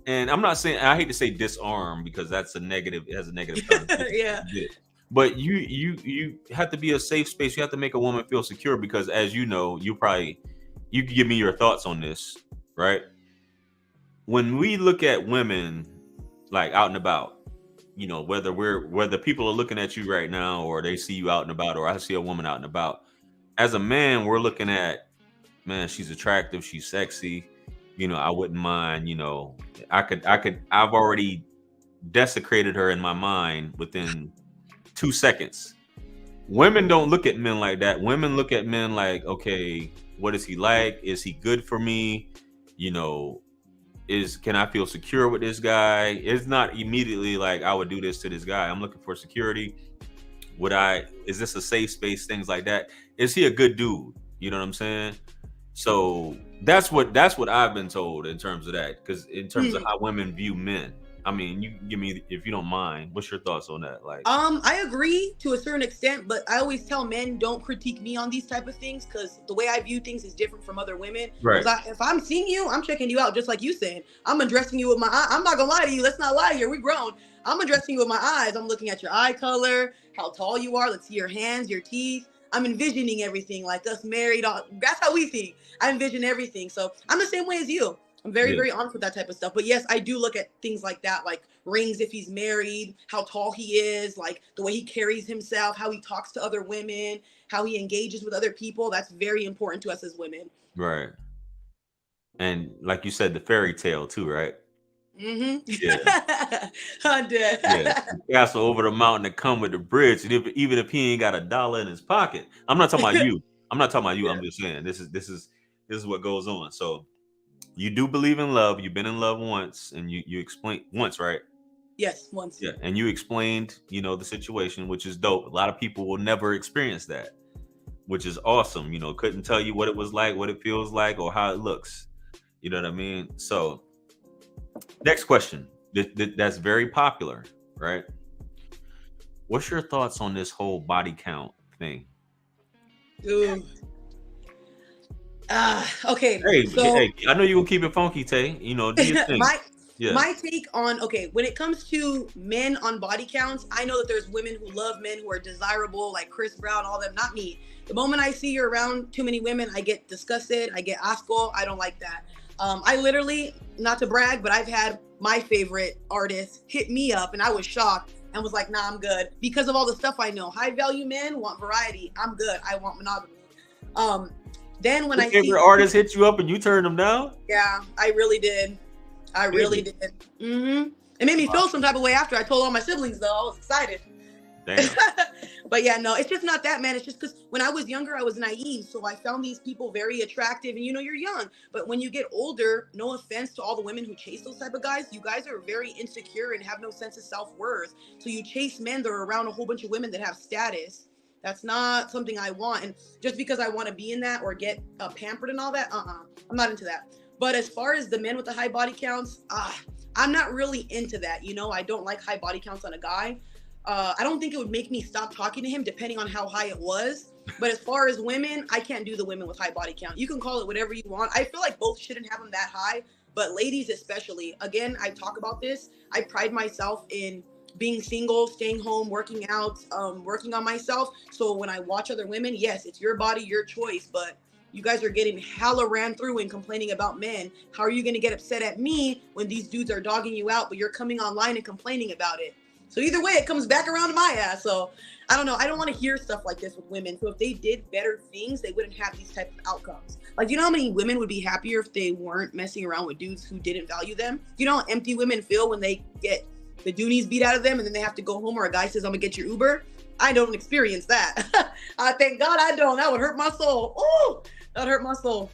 And I'm not saying, I hate to say disarm, because that's a negative. It has a negative connotation. Yeah. But you have to be a safe space. You have to make a woman feel secure, because as you know, you can give me your thoughts on this, right? When we look at women like out and about, whether people are looking at you right now, or they see you out and about, or I see a woman out and about, as a man, we're looking at, man, she's attractive, she's sexy, I wouldn't mind, I've already desecrated her in my mind within 2 seconds. Women don't look at men like that. Women look at men like, okay, what is he like? Is he good for me? Can I feel secure with this guy? It's not immediately like I would do this to this guy. I'm looking for security. Is this a safe space? Things like that. Is he a good dude? You know what I'm saying? So that's what I've been told in terms of that. Because in terms of how women view men, I mean, you give me, if you don't mind, what's your thoughts on that? Like, I agree to a certain extent, but I always tell men, don't critique me on these type of things, because the way I view things is different from other women. right? If I'm seeing you, I'm checking you out, just like you said. I'm addressing you with my eye. I'm not gonna lie to you. Let's not lie here. We grown. I'm addressing you with my eyes. I'm looking at your eye color, how tall you are. Let's see your hands, your teeth. I'm envisioning everything, like us married. That's how we think. I envision everything. So I'm the same way as you. I'm very, very honest with that type of stuff. But yes, I do look at things like that, like rings if he's married, how tall he is, like the way he carries himself, how he talks to other women, how he engages with other people. That's very important to us as women. Right. And like you said, the fairy tale too, right? Mm-hmm. Yeah. I'm dead. Yeah. The castle over the mountain to come with the bridge. And even if he ain't got $1 in his pocket. I'm not talking about you. I'm not talking about you. I'm just saying this is what goes on. So You do believe in love. You've been in love once, and you explain once, right? Yes, once. Yeah, and you explained, the situation, which is dope. A lot of people will never experience that, which is awesome. Couldn't tell you what it was like, what it feels like, or how it looks. You know what I mean? So, next question. That's very popular, right? What's your thoughts on this whole body count thing? Ooh. Okay. Hey, So hey, I know you will keep it funky, Tay. Do your thing. my Yeah. my take on, okay, when it comes to men on body counts, I know that there's women who love men who are desirable, like Chris Brown, all them. Not me. The moment I see you're around too many women, I get disgusted. I get asco. I don't like that. I literally, not to brag, but I've had my favorite artist hit me up, and I was shocked and was like, "Nah, I'm good," because of all the stuff I know. High value men want variety. I'm good. I want monogamy. Um, then when Your I see, favorite artist hit you up and you turned them down? yeah, I really did. I really did. It made me feel some type of way after I told all my siblings, though. I was excited. Damn. But yeah, no, it's just not that, man. It's just because when I was younger, I was naive. So I found these people very attractive. And you're young. But when you get older, no offense to all the women who chase those type of guys, you guys are very insecure and have no sense of self-worth. So you chase men that are around a whole bunch of women that have status. That's not something I want. And just because I want to be in that or get pampered and all that, I'm not into that. But as far as the men with the high body counts, I'm not really into that. I don't like high body counts on a guy. I don't think it would make me stop talking to him depending on how high it was. But as far as women, I can't do the women with high body count. You can call it whatever you want. I feel like both shouldn't have them that high, but ladies especially. Again, I talk about this. I pride myself in being single, staying home, working out, working on myself. So when I watch other women, yes, it's your body, your choice, but you guys are getting hella ran through and complaining about men. How are you going to get upset at me when these dudes are dogging you out, but you're coming online and complaining about it? So either way, it comes back around to my ass. So I don't know. I don't want to hear stuff like this with women. So if they did better things, they wouldn't have these type of outcomes. Like, you know how many women would be happier if they weren't messing around with dudes who didn't value them? You know how empty women feel when they get the doonies beat out of them and then they have to go home, or a guy says, "I'm gonna get your Uber"? I don't experience that. Thank God I don't. That would hurt my soul. Ooh, that would hurt my soul.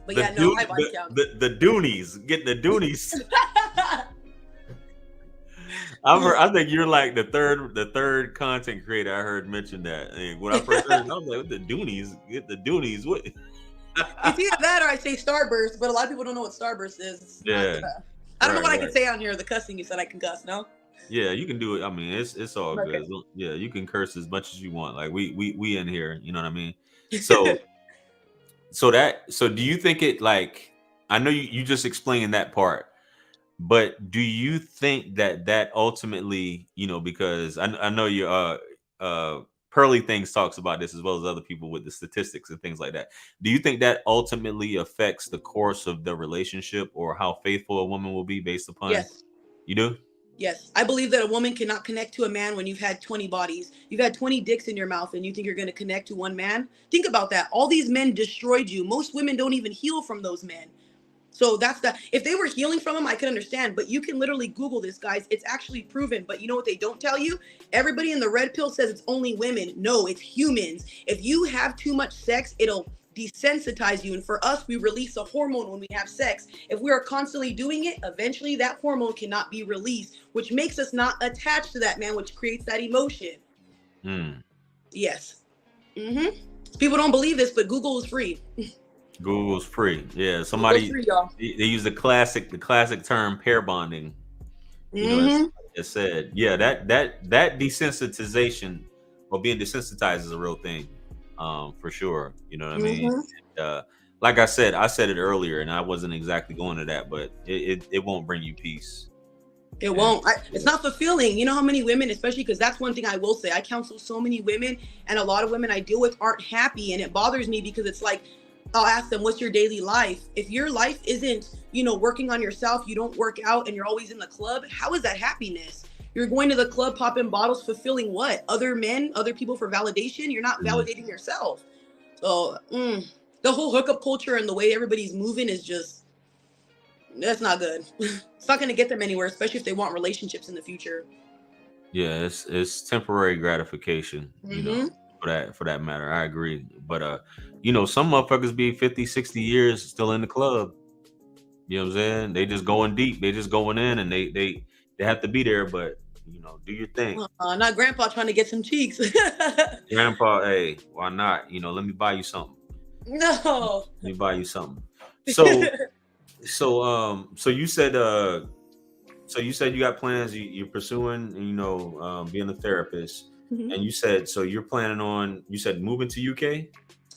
But yeah, no, high body count. The Doonies. Get the Doonies. I think you're like the third content creator I heard mention that. And when I first heard it, I was like, "What the Doonies? Get the Doonies." What? It's either that or I say Starburst, but a lot of people don't know what Starburst is. Yeah. I don't know what I can say on here. The cussing, you said I can cuss, no? Yeah, you can do it. I mean, it's all Okay. good. Yeah, you can curse as much as you want. Like we in here, you know what I mean? So so do you think it, like, I know you just explained that part, but do you think that ultimately, because I know you Pearly Things talks about this as well as other people with the statistics and things like that. Do you think that ultimately affects the course of the relationship or how faithful a woman will be based upon? Yes. You do? Yes. I believe that a woman cannot connect to a man when you've had 20 bodies. You've had 20 dicks in your mouth and you think you're going to connect to one man. Think about that. All these men destroyed you. Most women don't even heal from those men. So if they were healing from them, I could understand, but you can literally Google this, guys. It's actually proven. But you know what they don't tell you? Everybody in the red pill says it's only women. No, it's humans. If you have too much sex, it'll desensitize you. And for us, we release a hormone when we have sex. If we are constantly doing it, eventually that hormone cannot be released, which makes us not attached to that man, which creates that emotion. Yes. People don't believe this, but Google is free. Google's free. Yeah, somebody free, y'all. they use the classic term pair bonding. It said, yeah, that desensitization or being desensitized is a real thing, for sure. You know what I mean? And, like I said it earlier, and I wasn't exactly going to that, but it won't bring you peace. It won't. It's not fulfilling. You know how many women, especially because that's one thing I will say. I counsel so many women, and a lot of women I deal with aren't happy, and it bothers me because it's like, I'll ask them, what's your daily life? If your life isn't, working on yourself, you don't work out, and you're always in the club, how is that happiness? You're going to the club, popping bottles, fulfilling what? Other men, other people for validation? You're not validating yourself. So the whole hookup culture and the way everybody's moving is just, that's not good. It's not going to get them anywhere, especially if they want relationships in the future. Yeah, it's temporary gratification, for that matter. I agree. But some motherfuckers be 50, 60 years still in the club. You know what I'm saying? They just going deep. They just going in, and they have to be there. But do your thing. Not grandpa trying to get some cheeks. Grandpa, hey, why not? Let me buy you something. No. Let me buy you something. So so you said you got plans. You're pursuing, being a therapist, and you said you're planning on. You said moving to UK.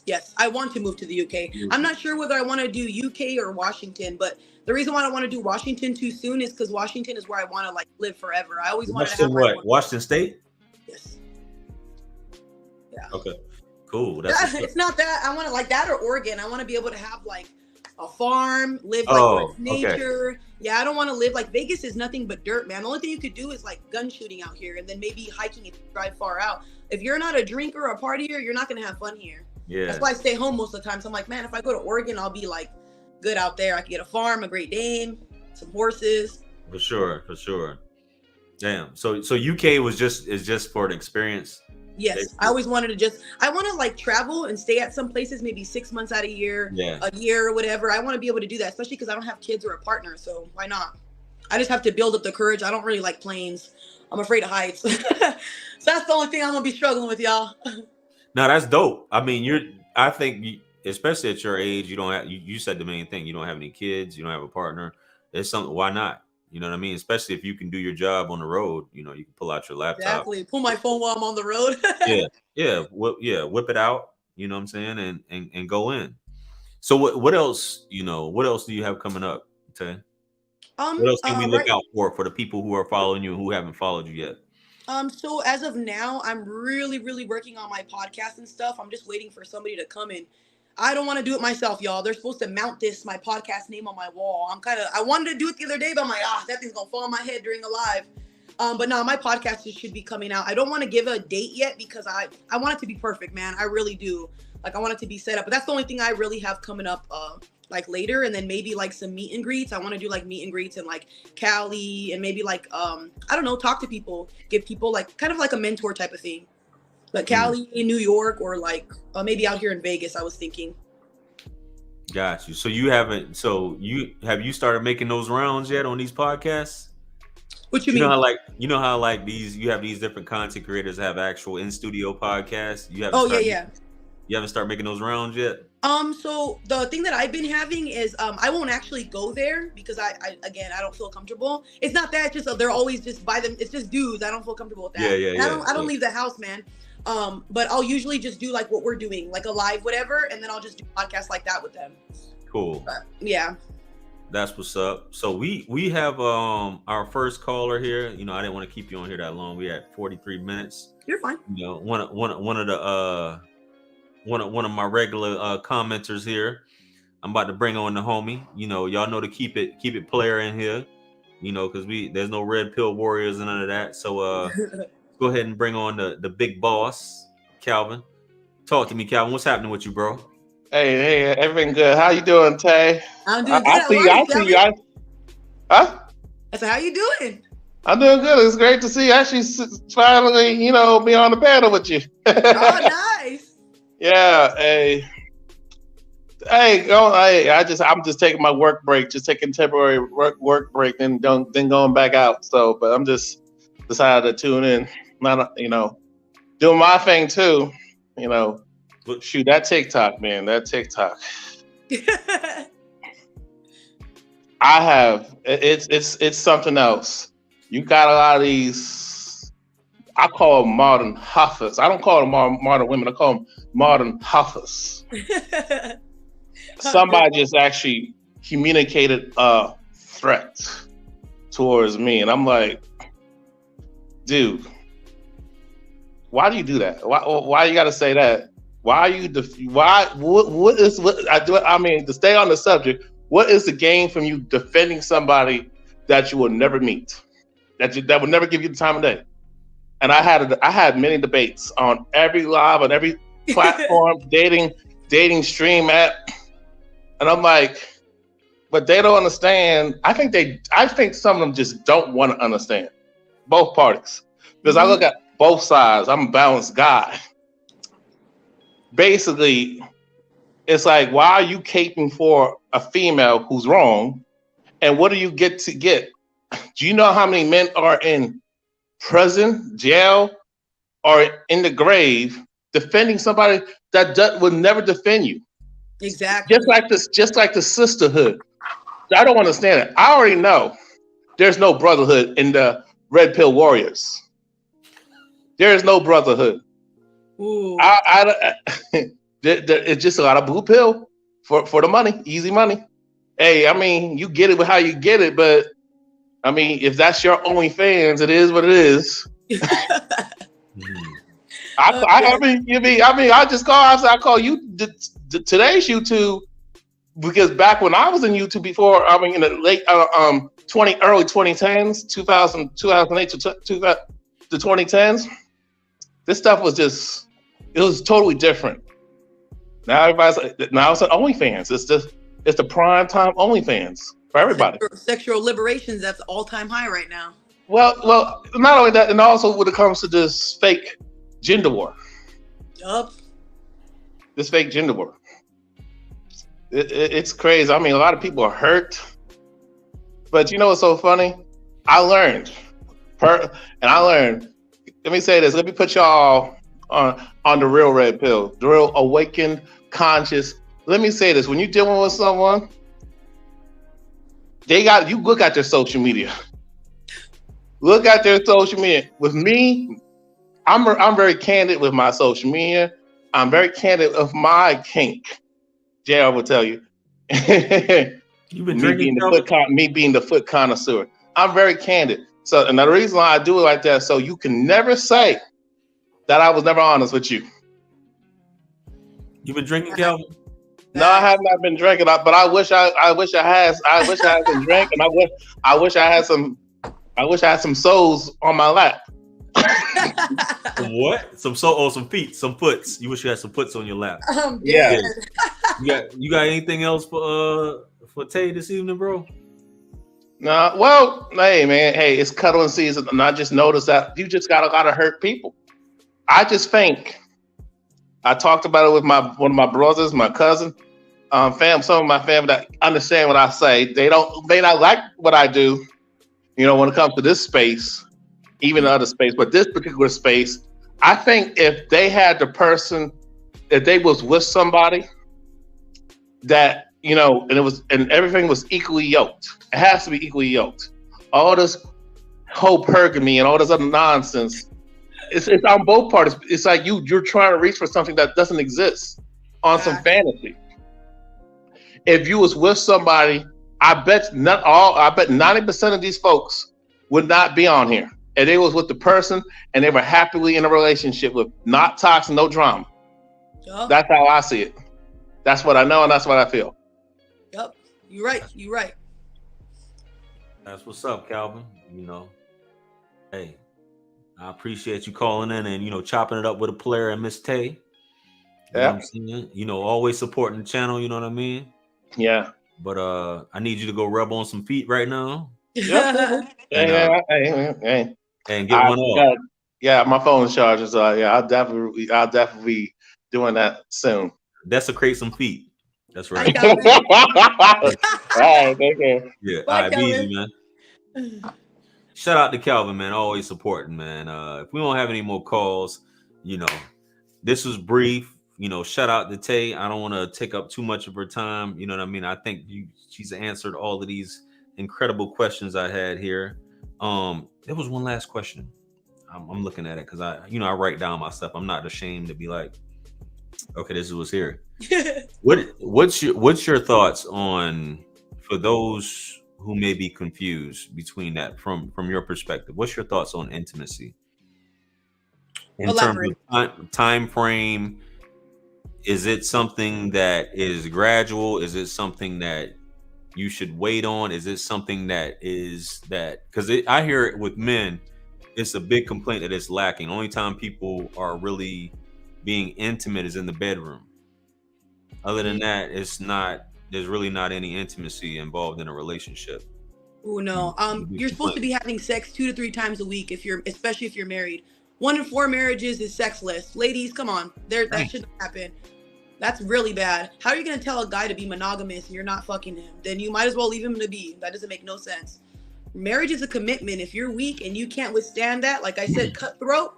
Yes, I want to move to the UK. I'm not sure whether I want to do UK or Washington, but the reason why I don't want to do Washington too soon is because Washington is where I want to like live forever. I always wanted to have what? Washington State? Yes. Yeah. Okay. Cool. It's not that I want to like that or Oregon. I want to be able to have like a farm, live like with nature. Okay. Yeah, I don't want to live like Vegas is nothing but dirt, man. The only thing you could do is like gun shooting out here, and then maybe hiking if you drive far out. If you're not a drinker or a partier, you're not gonna have fun here. Yeah. That's why I stay home most of the time. So I'm like, man, if I go to Oregon, I'll be like good out there. I can get a farm, a Great Dane, some horses. For sure. Damn. So UK is just for an experience. Yes, I always wanted to I want to like travel and stay at some places maybe 6 months out of a year or whatever. I want to be able to do that, especially because I don't have kids or a partner. So why not? I just have to build up the courage. I don't really like planes. I'm afraid of heights. So that's the only thing I'm gonna be struggling with, y'all. No, that's dope. I mean, I think especially at your age, you don't have. You said the main thing. You don't have any kids. You don't have a partner. It's something. Why not? You know what I mean? Especially if you can do your job on the road. You can pull out your laptop. Exactly. Pull my phone while I'm on the road. Whip it out. You know what I'm saying? And go in. So what else? What else do you have coming up, Tay? What else can we look out for the people who are following you and who haven't followed you yet? So as of now, I'm really, really working on my podcast and stuff. I'm just waiting for somebody to come in. I don't want to do it myself, y'all. They're supposed to mount my podcast name on my wall. I wanted to do it the other day, but I'm like, that thing's gonna fall on my head during a live. But no, my podcast should be coming out. I don't want to give a date yet because I want it to be perfect, man. I really do. Like I want it to be set up, but that's the only thing I really have coming up like later, and then maybe like some meet and greets. I want to do like meet and greets in like Cali and maybe like I don't know, talk to people, give people like kind of like a mentor type of thing. Like Cali, in New York, or like maybe out here in Vegas, I was thinking. Got you. So have you started making those rounds yet on these podcasts? What you mean? You know how you have these different content creators have actual in studio podcasts. You haven't started making those rounds yet? So the thing that I've been having is I won't actually go there because I don't feel comfortable. It's not that, it's just they're always just by them. It's just dudes. I don't feel comfortable with that. I don't leave the house, man. But I'll usually just do like what we're doing, like a live whatever, and then I'll just do podcasts like that with them. Cool. But, yeah. That's what's up. So we have our first caller here. I didn't want to keep you on here that long. We had 43 minutes. You're fine. One of my regular commenters here. I'm about to bring on the homie. Y'all know to keep it player in here. Because there's no red pill warriors and none of that. So go ahead and bring on the big boss, Calvin. Talk to me, Calvin. What's happening with you, bro? Hey, everything good. How you doing, Tay? I'm doing good. I see you. Huh? I said, how you doing? I'm doing good. It's great to see you actually finally, be on the panel with you. Oh, nice. Yeah. I'm just taking my work break, just taking temporary work break, and then going back out. So, but I'm just decided to tune in, not doing my thing too. Shoot, that TikTok, man, that TikTok. It's something else. You got a lot of these, I call them modern huffers. I don't call them modern women. I call them modern huffers. Somebody just actually communicated a threat towards me, and I'm like, dude, why do you do that? Why you got to say that? Why are you? What I mean, to stay on the subject, what is the gain from you defending somebody that you will never meet, that will never give you the time of day? And I had many debates on every live, on every platform, dating stream app, and I'm like, but they don't understand. I think some of them just don't want to understand both parties, because I look at both sides. I'm a balanced guy. Basically, it's like, why are you caping for a female who's wrong, And what do you get to get? Do you know how many men are in prison, jail, or in the grave defending somebody that would never defend you? Exactly. Just like the sisterhood. I don't understand it. I already know there's no brotherhood in the Red Pill Warriors. There is no brotherhood. Ooh. It's just a lot of blue pill for the money, easy money. Hey, I mean, you get it with how you get it, but I mean, if that's your OnlyFans, it is what it is. I call you today's YouTube, because back when I was in YouTube before, I mean, in the late early 2010s, 2008 to the 2010s, this stuff was it was totally different. Now it's an OnlyFans. It's the prime time OnlyFans for everybody. Sexual liberations, that's all-time high right now. Well, not only that, and also when it comes to this fake gender war. Yup. This fake gender war. It's crazy. I mean, a lot of people are hurt. But you know what's so funny? I learned. Let me say this. Let me put y'all on the real red pill, the real awakened, conscious. Let me say this. When you're dealing with someone, you look at their social media. Look at their social media. With me, I'm very candid with my social media. I'm very candid of my kink. JR will tell you. You've been drinking me being the foot connoisseur. I'm very candid. So another reason why I do it like that, so you can never say that I was never honest with you. You've been drinking, Calvin? No, I have not been drinking, but I wish I had been drinking. I wish I had some souls on my lap. What? Some feet, some foots. You wish you had some foots on your lap. Yeah. You got anything else for Tay this evening, bro? No. Well, hey man, it's cuddling season, and I just noticed that you just got a lot of hurt people. I just think I talked about it with one of my brothers, my cousin, some of my family that understand what I say. They not like what I do, when it comes to this space, even other space, but this particular space. I think if they had if they was with somebody that, and everything was equally yoked. It has to be equally yoked. All this whole polygamy and all this other nonsense, it's on both parties. It's like you're trying to reach for something that doesn't exist on some fantasy. If you was with somebody, I bet 90% of these folks would not be on here. And they was with the person and they were happily in a relationship with not toxic, no drama. Yep. That's how I see it. That's what I know and that's what I feel. Yep. You're right. That's what's up, Calvin. Hey, I appreciate you calling in and, chopping it up with a player and Miss Tay. Yeah. Always supporting the channel, you know what I mean? Yeah. But I need you to go rub on some feet right now. Yeah. And get one off. Yeah, my phone's charging, so I'll definitely be doing that soon. Desecrate some feet. That's right. All right, thank you. Yeah, all right, be easy, man. Shout out to Calvin, man. Always supporting, man. If we don't have any more calls, this was brief. Shout out to Tay. I don't want to take up too much of her time. You know what I mean? I think she's answered all of these incredible questions I had here. There was one last question. I'm looking at it because I write down my stuff. I'm not ashamed to be like, okay, this is what's here. What's your thoughts on, for those who may be confused between that from your perspective? What's your thoughts on intimacy in terms of time frame? Is it something that is gradual? Is it something that you should wait on? Is it something because I hear it with men, it's a big complaint that it's lacking. Only time people are really being intimate is in the bedroom. Other than that, there's really not any intimacy involved in a relationship. Oh no. You're supposed to be having sex 2 to 3 times a week especially if you're married. 1 in 4 marriages is sexless. Ladies, come on. That shouldn't happen. That's really bad. How are you going to tell a guy to be monogamous and you're not fucking him? Then you might as well leave him to be. That doesn't make no sense. Marriage is a commitment. If you're weak and you can't withstand that, like I said, cutthroat,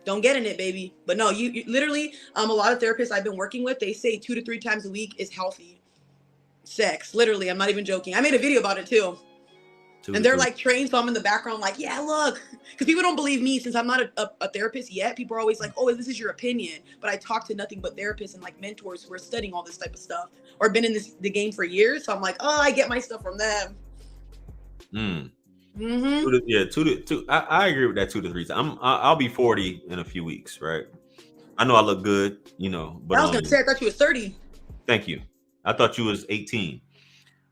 don't get in it, baby. But no, you literally, a lot of therapists I've been working with, they say 2 to 3 times a week is healthy sex. Literally, I'm not even joking. I made a video about it too. And they're like trained, so I'm in the background like, yeah, look. Because people don't believe me since I'm not a therapist yet. People are always like, oh, this is your opinion. But I talk to nothing but therapists and like mentors who are studying all this type of stuff or been in the game for years. So I'm like, oh, I get my stuff from them. I agree with that 2 to 3 times. I'll be 40 in a few weeks, right? I know I look good, you know. But I was gonna say I thought you was 30. Thank you. I thought you was 18.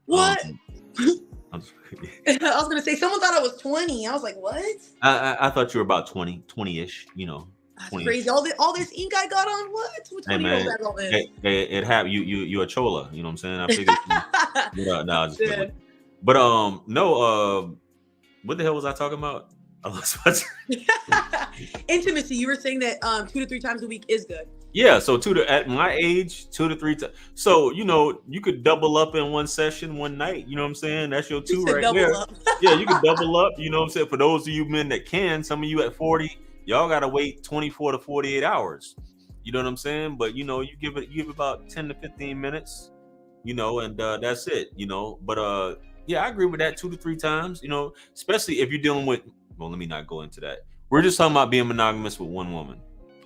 What? I was gonna say someone thought I was 20. I was like, what? I thought you were about 20-ish, you know. That's crazy. All this ink I got on, what? What 20-year-old got all this? It happened. You a chola, you know what I'm saying? I figured no, just kidding. But no, what the hell was I talking about? I lost my intimacy. You were saying that 2 to 3 times a week is good. Yeah, so at my age, 2 to 3 times. So, you know, you could double up in one session one night. You know what I'm saying? That's your 2 right there. Yeah, you can double up. You know what I'm saying? For those of you men that can, some of you at 40, y'all got to wait 24 to 48 hours. You know what I'm saying? But, you know, you give about 10 to 15 minutes, you know, and that's it, you know. But, yeah, I agree with that 2 to 3 times, you know, especially if you're dealing with, well, let me not go into that. We're just talking about being monogamous with one woman.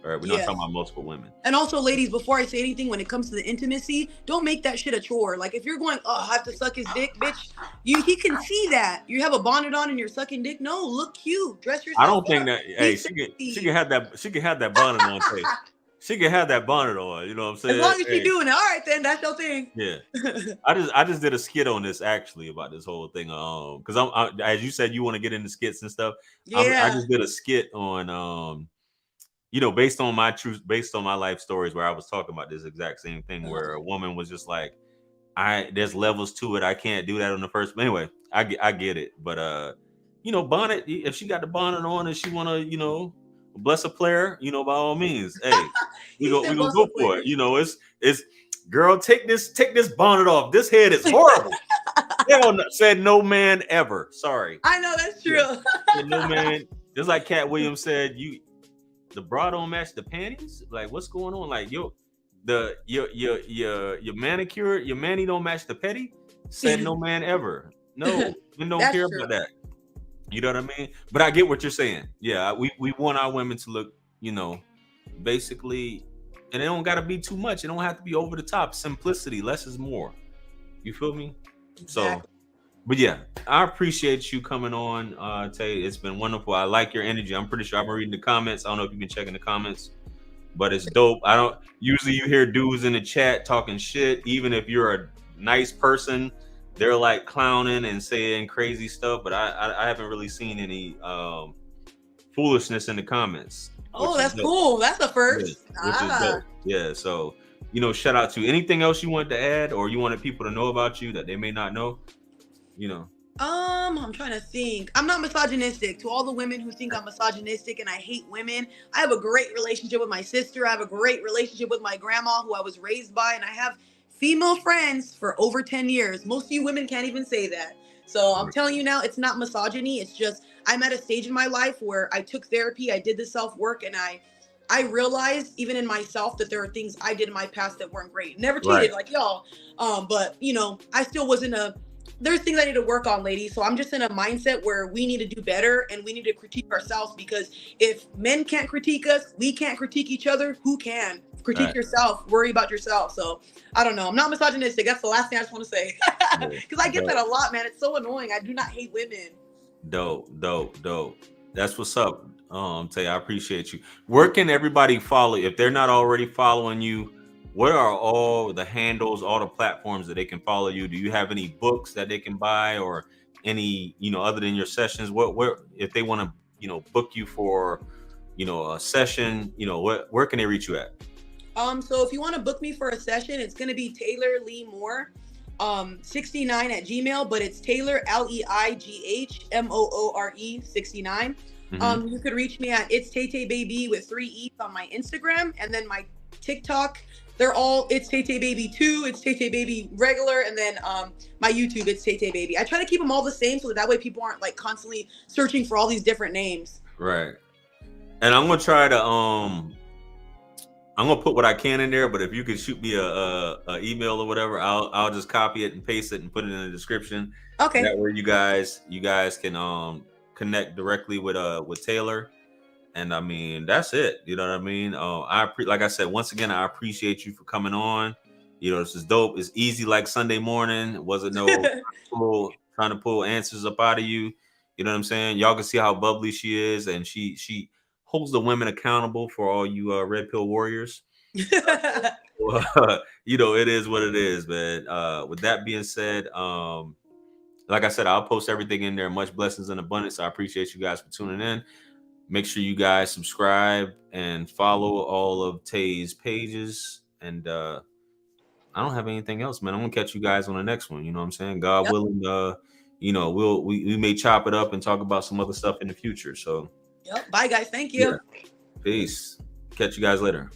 All right, we're not talking about multiple women. And also, ladies, before I say anything, when it comes to the intimacy, don't make that shit a chore. Like, if you're going, oh, I have to suck his dick, bitch, he can see that. You have a bonnet on and you're sucking dick. No, look cute. Dress yourself. I don't think that. Hey, she can have that. She can have that bonnet on. She can have that bonnet on. You know what I'm saying? As long as she's doing it. All right, then that's your thing. Yeah. I just did a skit on this actually about this whole thing. Because I'm as you said, you want to get into skits and stuff. Yeah. I just did a skit on you know, based on my life stories where I was talking about this exact same thing where a woman was just like, there's levels to it. I can't do that on the first. Anyway, I get it. But you know, bonnet, if she got the bonnet on and she wanna, you know, bless a player, you know, by all means, hey, we gonna go for it. You know, it's girl, take this bonnet off. This head is horrible. Said no man ever. Sorry. I know that's true. Yeah. No man. Just like Cat Williams said, the bra don't match the panties. Like, what's going on? Like, your manicure, your mani don't match the petty. Said no man ever. No, we don't care about that. You know what I mean? But I get what you're saying. Yeah, we want our women to look, you know, basically, and it don't got to be too much. It don't have to be over the top. Simplicity, less is more. You feel me? Exactly. So, but yeah, I appreciate you coming on, Tay. It's been wonderful. I like your energy. I'm pretty sure I've been reading the comments. I don't know if you've been checking the comments, but it's dope. I don't usually you hear dudes in the chat talking shit, even if you're a nice person. They're like clowning and saying crazy stuff, but I haven't really seen any foolishness in the comments. Oh, that's cool. That's the first. Which is dope. Yeah. So, you know, shout out to you. Anything else you wanted to add or you wanted people to know about you that they may not know? You know. I'm trying to think. I'm not misogynistic. To all the women who think I'm misogynistic and I hate women, I have a great relationship with my sister. I have a great relationship with my grandma who I was raised by, and I have female friends for over 10 years. Most of you women can't even say that. So I'm telling you now, it's not misogyny. It's just I'm at a stage in my life where I took therapy, I did the self-work, and I realized even in myself that there are things I did in my past that weren't great. Never cheated like y'all. But you know, I still wasn't there's things I need to work on, ladies. So I'm just in a mindset where we need to do better and we need to critique ourselves, because if men can't critique us, we can't critique each other. Who can? Critique yourself, worry about yourself. So I don't know. I'm not misogynistic. That's the last thing I just want to say. Because I get that a lot, man. It's so annoying. I do not hate women. Dope. That's what's up. Tay, I appreciate you. Where can everybody follow you? If they're not already following you, what are all the handles, all the platforms that they can follow you? Do you have any books that they can buy or any, you know, other than your sessions? Where if they want to, you know, book you for, you know, a session, you know, where can they reach you at? So if you want to book me for a session, it's going to be Taylor Lee Moore, 69 at Gmail, but it's Taylor LEIGHMOORE 69. You could reach me at It's Tay Tay Baby with 3 E's on my Instagram, and then my TikTok, it's Tay Tay Baby 2, it's Tay Tay Baby regular, and then my YouTube, it's Tay Tay Baby. I try to keep them all the same so that way people aren't like constantly searching for all these different names. Right. And I'm gonna try to I'm gonna put what I can in there, but if you could shoot me a email or whatever, I'll just copy it and paste it and put it in the description. Okay. That way you guys can connect directly with Taylor. And I mean, that's it. You know what I mean? Like I said, once again, I appreciate you for coming on. You know, this is dope. It's easy like Sunday morning. It wasn't no trying to pull answers up out of you. You know what I'm saying? Y'all can see how bubbly she is, and she holds the women accountable for all you red pill warriors. You know, it is what it is, man. With that being said, like I said, I'll post everything in there. Much blessings and abundance. I appreciate you guys for tuning in. Make sure you guys subscribe and follow all of Tay's pages. And I don't have anything else, man. I'm gonna catch you guys on the next one. You know what I'm saying? God willing, you know, we may chop it up and talk about some other stuff in the future. So Bye guys. Thank you. Peace. Catch you guys later.